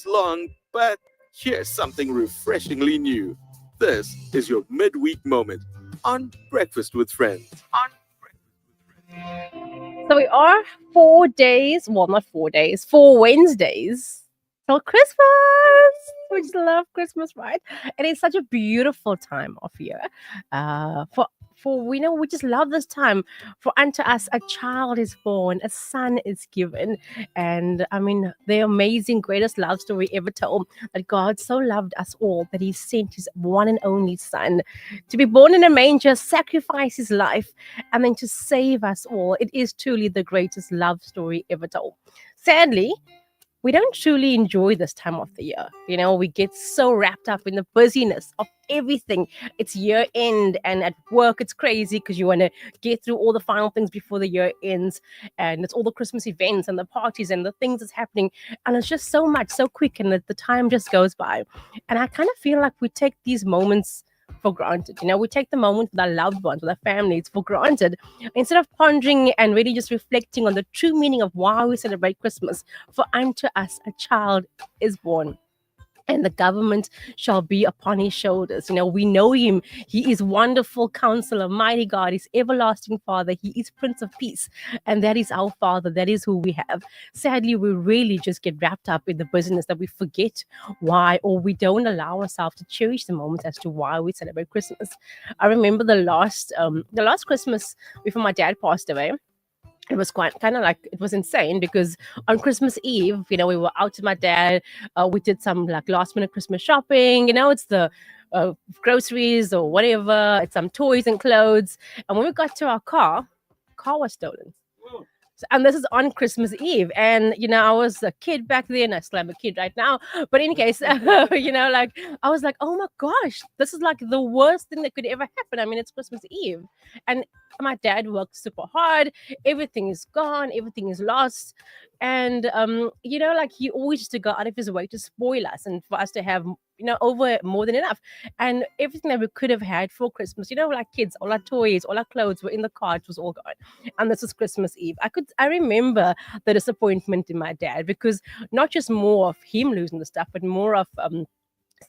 long, but here's something refreshingly new. This is your midweek moment on Breakfast with Friends. So we are 4 days, well, not 4 days, 4 Wednesdays till Christmas. We just love Christmas, right? It is such a beautiful time of year. For we know we just love this time. For unto us a child is born, a son is given, and I mean the amazing greatest love story ever told, that God so loved us all that He sent His one and only Son to be born in a manger, sacrifice His life, and then to save us all. It is truly the greatest love story ever told. Sadly, we don't truly enjoy this time of the year. We get so wrapped up in the busyness of everything. It's year end, and at work, it's crazy because you want to get through all the final things before the year ends. And it's all the Christmas events and the parties and the things that's happening. And it's just so much, so quick, and the time just goes by. And I kind of feel like we take these moments for granted. We take the moment with our loved ones, with our families for granted, instead of pondering and really just reflecting on the true meaning of why we celebrate Christmas. For unto us a child is born, and the government shall be upon his shoulders. We know him. He is wonderful counselor, mighty God, He's everlasting Father. He is Prince of Peace. And that is our Father. That is who we have. Sadly, we really just get wrapped up in the business that we forget why, or we don't allow ourselves to cherish the moments as to why we celebrate Christmas. I remember the last Christmas before my dad passed away. It was quite kind of like, it was insane because on Christmas Eve, we were out with my dad. We did some like last minute Christmas shopping. It's the groceries or whatever. It's some toys and clothes. And when we got to our car was stolen. And this is on Christmas Eve. And, I was a kid back then. I still am a kid right now. But in case, like, I was like, oh my gosh, this is like the worst thing that could ever happen. I mean, it's Christmas Eve. And my dad worked super hard. Everything is gone. Everything is lost. And, like he always used to go out of his way to spoil us and for us to have, over more than enough. And everything that we could have had for Christmas, like kids, all our toys, all our clothes were in the car. It was all gone. And this was Christmas Eve. I remember the disappointment in my dad, because not just more of him losing the stuff, but more of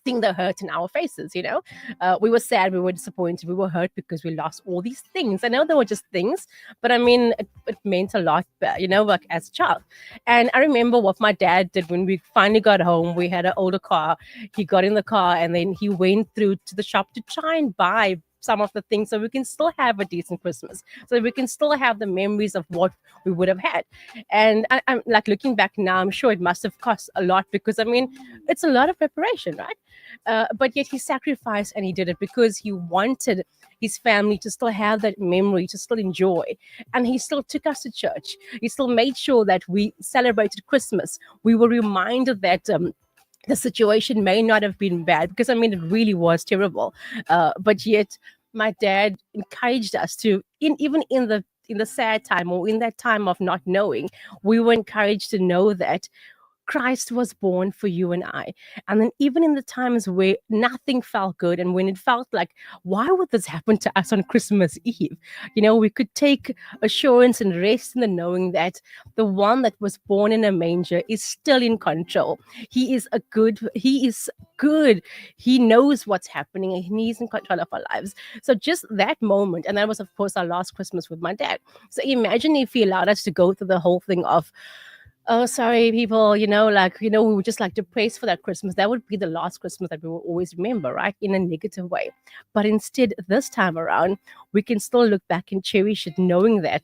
seeing the hurt in our faces. We were sad, we were disappointed, we were hurt because we lost all these things. I know they were just things, but I mean it meant a lot, like as a child. And I remember what my dad did when we finally got home. We had an older car. He got in the car and then he went through to the shop to try and buy some of the things so we can still have a decent Christmas, so we can still have the memories of what we would have had. And I'm like, looking back now, I'm sure it must have cost a lot, because I mean it's a lot of preparation, right? But yet he sacrificed, and he did it because he wanted his family to still have that memory, to still enjoy. And he still took us to church. He still made sure that we celebrated Christmas. We were reminded that the situation may not have been bad, because I mean it really was terrible, but yet my dad encouraged us to, even in the sad time, or in that time of not knowing, we were encouraged to know that Christ was born for you and I. And then even in the times where nothing felt good, and when it felt like, why would this happen to us on Christmas Eve? We could take assurance and rest in the knowing that the one that was born in a manger is still in control. He is good. He knows what's happening, and he's in control of our lives. So just that moment, and that was of course our last Christmas with my dad. So imagine if he allowed us to go through the whole thing of, oh, sorry, people, we would just like to praise for that Christmas. That would be the last Christmas that we will always remember, right? In a negative way. But instead, this time around, we can still look back and cherish it, knowing that,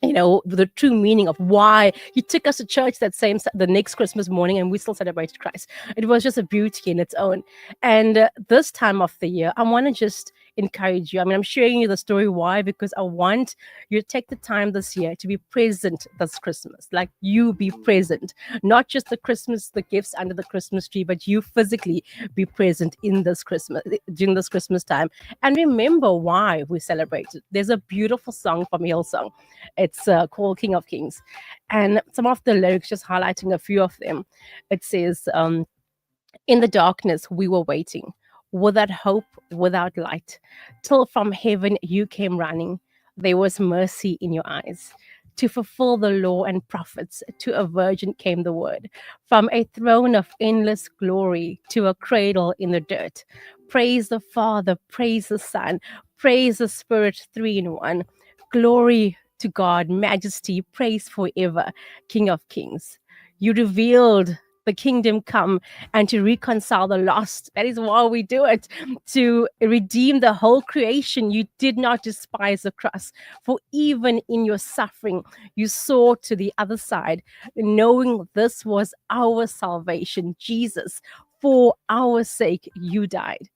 the true meaning of why he took us to church the next Christmas morning, and we still celebrated Christ. It was just a beauty in its own. And this time of the year, I want to just encourage you. I mean, I'm sharing you the story. Why? Because I want you to take the time this year to be present this Christmas. Like, you be present, not just the gifts under the Christmas tree, but you physically be present in this Christmas, during this Christmas time, and remember why we celebrate it. There's a beautiful song from Hillsong. It's called King of Kings. And some of the lyrics, just highlighting a few of them. It says, in the darkness we were waiting, without hope, without light, till from heaven you came running. There was mercy in your eyes. To fulfill the law and prophets, to a virgin came the word. From a throne of endless glory to a cradle in the dirt. Praise the Father, praise the Son, praise the Spirit, three in one. Glory to God, majesty, praise forever, King of kings. You revealed the kingdom come and to reconcile the lost. That is why we do it, to redeem the whole creation. You did not despise the cross, for even in your suffering, you saw to the other side, knowing this was our salvation. Jesus, for our sake, you died.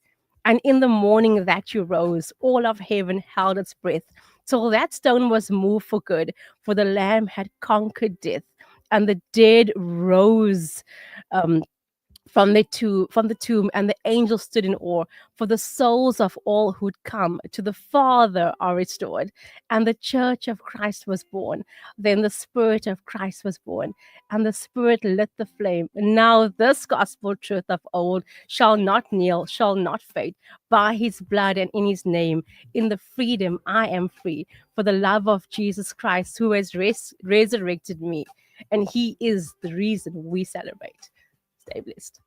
And in the morning that you rose, all of heaven held its breath, till that stone was moved for good, for the Lamb had conquered death, and the dead rose. Um, from the tomb, and the angels stood in awe, for the souls of all who'd come to the Father are restored, and the church of Christ was born. Then the Spirit of Christ was born, and the Spirit lit the flame. Now this gospel truth of old shall not kneel, shall not fade. By his blood and in his name, in the freedom I am free, for the love of Jesus Christ, who has resurrected me, and he is the reason we celebrate. Stay blessed.